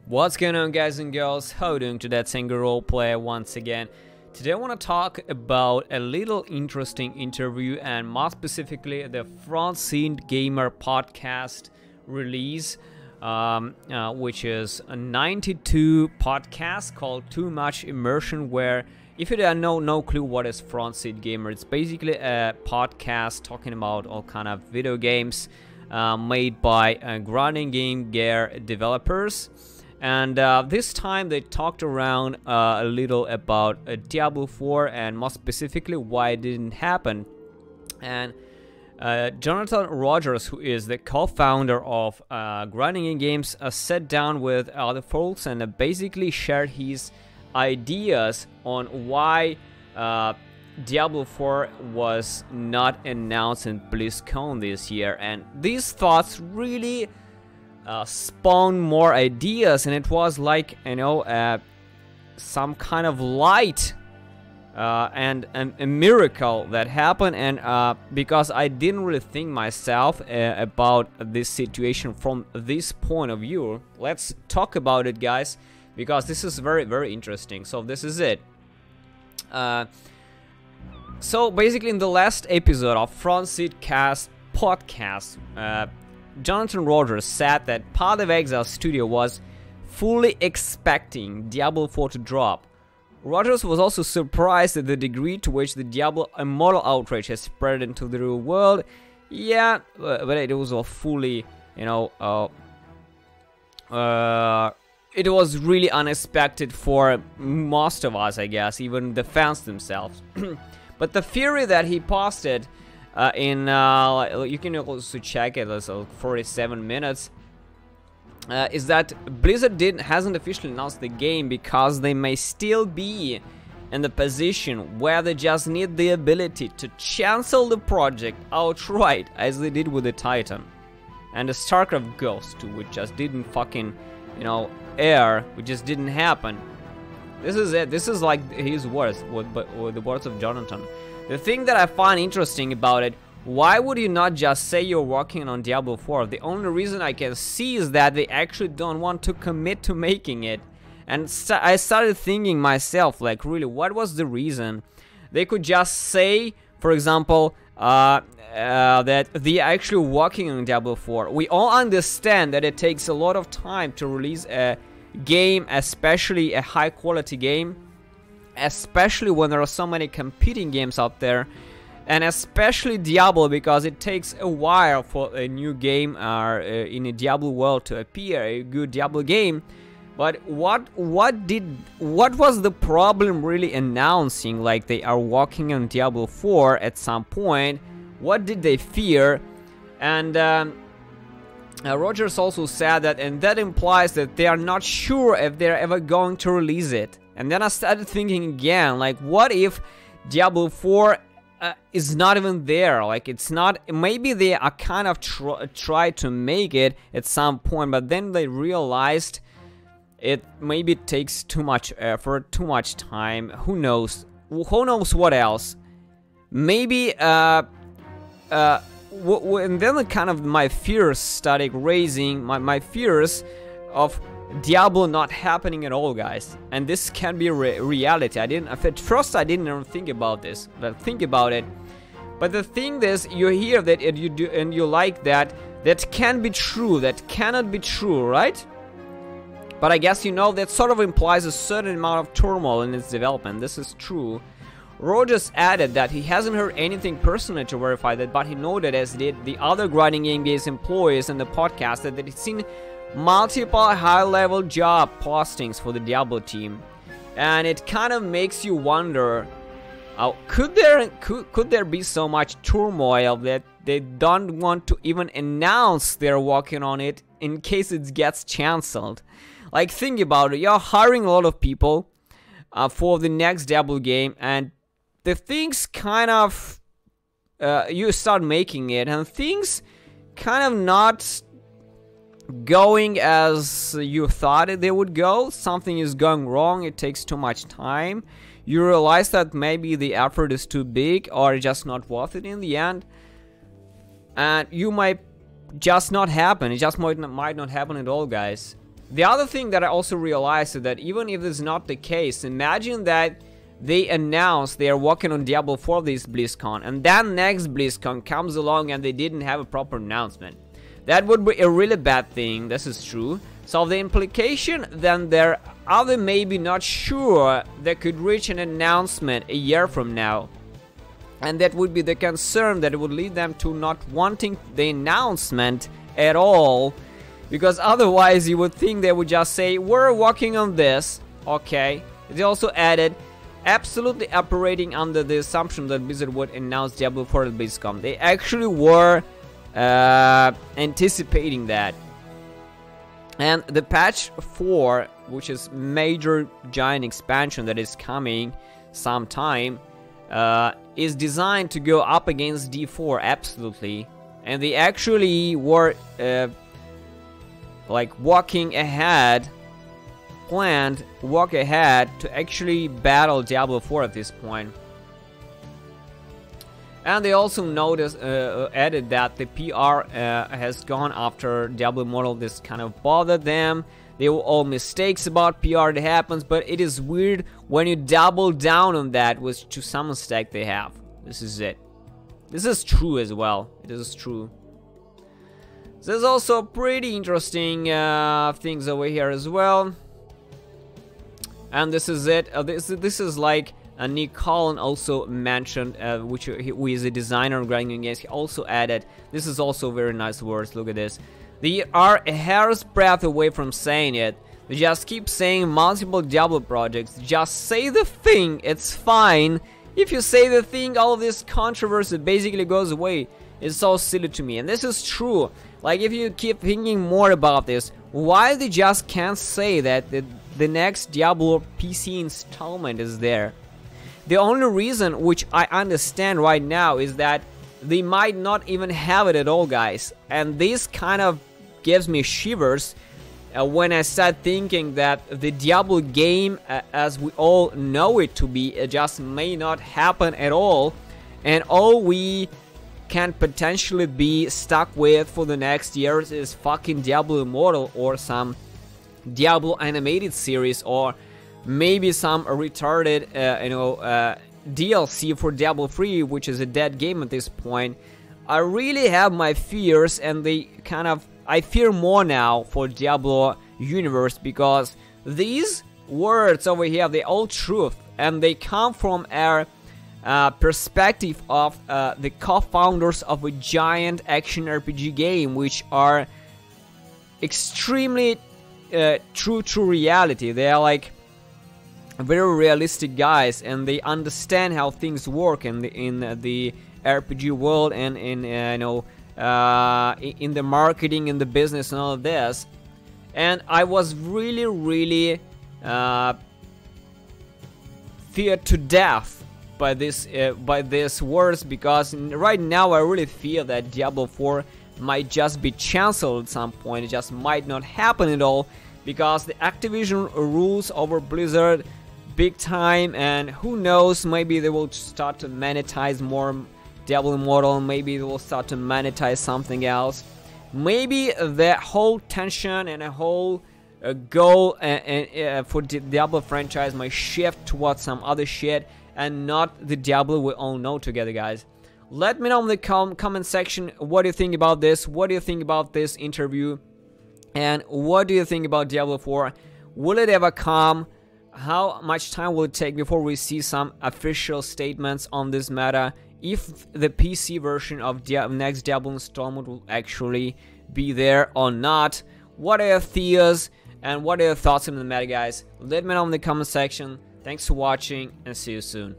What's going on, guys and girls? How are you doing today? It's Single Roleplayer once again. Today I want to talk about a little interesting interview, and more specifically the Front Seat Gamer podcast release, which is a 92 podcast called Too Much Immersion, where if you have no clue what is Front Seat Gamer, it's basically a podcast talking about all kind of video games made by grinding game gear developers. And this time they talked around a little about Diablo 4 and more specifically why it didn't happen. And Jonathan Rogers, who is the co-founder of Grinding Games, sat down with other folks and basically shared his ideas on why Diablo 4 was not announced in BlizzCon this year. And these thoughts really spawned more ideas, and it was like, you know, some kind of light and a miracle that happened. And because I didn't really think myself about this situation from this point of view, let's talk about it, guys, because this is very interesting. So this is it. So basically in the last episode of Front Seat Cast podcast, Jonathan Rogers said that Path of Exile studio was fully expecting Diablo 4 to drop. Rogers was also surprised at the degree to which the Diablo Immortal outrage has spread into the real world. Yeah, but it was all fully, you know, it was really unexpected for most of us, I guess, even the fans themselves. But the theory that he posted you can also check it as 47 minutes, is that Blizzard hasn't officially announced the game because they may still be in the position where they just need the ability to cancel the project outright, as they did with the Titan and the StarCraft Ghost 2, which just didn't fucking, you know, air, which just didn't happen. This is it. This is like his words, with the words of Jonathan. The thing that I find interesting about it, why would you not just say you're working on Diablo 4? The only reason I can see is that they actually don't want to commit to making it. And I started thinking myself, like, really, what was the reason? They could just say, for example, that they're actually working on Diablo 4. We all understand that it takes a lot of time to release a game, especially a high-quality game, especially when there are so many competing games out there, and especially Diablo, because it takes a while for a new game in a Diablo world to appear, a good Diablo game. But what was the problem really announcing like they are working on Diablo 4 at some point? What did they fear? And Rogers also said that, and that implies that they are not sure if they're ever going to release it. And then I started thinking again, like, what if Diablo 4 is not even there? Like, it's not, maybe they are kind of try to make it at some point, but then they realized it maybe takes too much effort, too much time. Who knows what else? Maybe and then kind of my fears started raising, my fears of Diablo not happening at all, guys. And this can be a reality. At first I didn't even think about this, but think about it. But the thing is, you hear that and you do, and you like that can be true, that cannot be true, right? But I guess, you know, that sort of implies a certain amount of turmoil in its development. This is true. Rogers added that he hasn't heard anything personally to verify that, but he noted, as did the other Grinding Games employees in the podcast, that he'd seen multiple high-level job postings for the Diablo team. And it kind of makes you wonder, could there be so much turmoil that they don't want to even announce they're working on it in case it gets cancelled? Like, think about it. You're hiring a lot of people for the next Diablo game, and the things kind of you start making it, and things kind of not going as you thought they would go. Something is going wrong. It takes too much time. You realize that maybe the effort is too big or just not worth it in the end, and you might just not happen. It just might not happen at all, guys. The other thing that I also realized is that even if this is not the case, imagine that they announce they are working on Diablo 4 this BlizzCon, and then next BlizzCon comes along and they didn't have a proper announcement. That would be a really bad thing, this is true. So the implication then there are they maybe not sure they could reach an announcement a year from now. And that would be the concern that would lead them to not wanting the announcement at all. Because otherwise you would think they would just say, we're working on this, okay. They also added, absolutely operating under the assumption that Blizzard would announce Diablo 4 at BlizzCon. They actually were anticipating that. And the patch 4, which is major giant expansion that is coming sometime, is designed to go up against D4, absolutely. And they actually were like walking ahead, walk ahead to actually battle Diablo 4 at this point. And they also noticed, added that the PR has gone after Diablo Immortal. This kind of bothered them. They were all mistakes about PR that happens, but it is weird when you double down on that, which to some mistake they have. This is it. This is true as well. It is true. There's also pretty interesting things over here as well. And this is it. This is like Nick Collin also mentioned, who is a designer of Grinding Games. He also added, this is also very nice words, look at this. They are a hair's breadth away from saying it. They just keep saying multiple Diablo projects. Just say the thing, it's fine. If you say the thing, all of this controversy basically goes away. It's so silly to me, and this is true. Like, if you keep thinking more about this, why they just can't say that the next Diablo PC installment is there? The only reason which I understand right now is that they might not even have it at all, guys. And this kind of gives me shivers when I start thinking that the Diablo game, as we all know it to be, it just may not happen at all. And all we can potentially be stuck with for the next years is fucking Diablo Immortal or some Diablo animated series, or maybe some retarded DLC for Diablo 3, which is a dead game at this point. I really have my fears, and I fear more now for Diablo universe, because these words over here, they're all truth, and they come from our perspective of the co-founders of a giant action RPG game, which are extremely true to reality. They are like very realistic guys, and they understand how things work in the RPG world, and in the marketing, in the business, and all of this. And I was really feared to death by these words, because right now I really feel that Diablo 4 might just be cancelled at some point. It just might not happen at all, because the Activision rules over Blizzard big time, and who knows, maybe they will start to monetize more Diablo Immortal, maybe they will start to monetize something else. Maybe the whole tension and a whole goal for the Diablo franchise might shift towards some other shit, and not the Diablo we all know together, guys. Let me know in the comment section, what do you think about this? What do you think about this interview? And what do you think about Diablo 4? Will it ever come? How much time will it take before we see some official statements on this matter? If the PC version of next Diablo installment will actually be there or not? What are your theories and what are your thoughts on the matter, guys? Let me know in the comment section. Thanks for watching, and see you soon.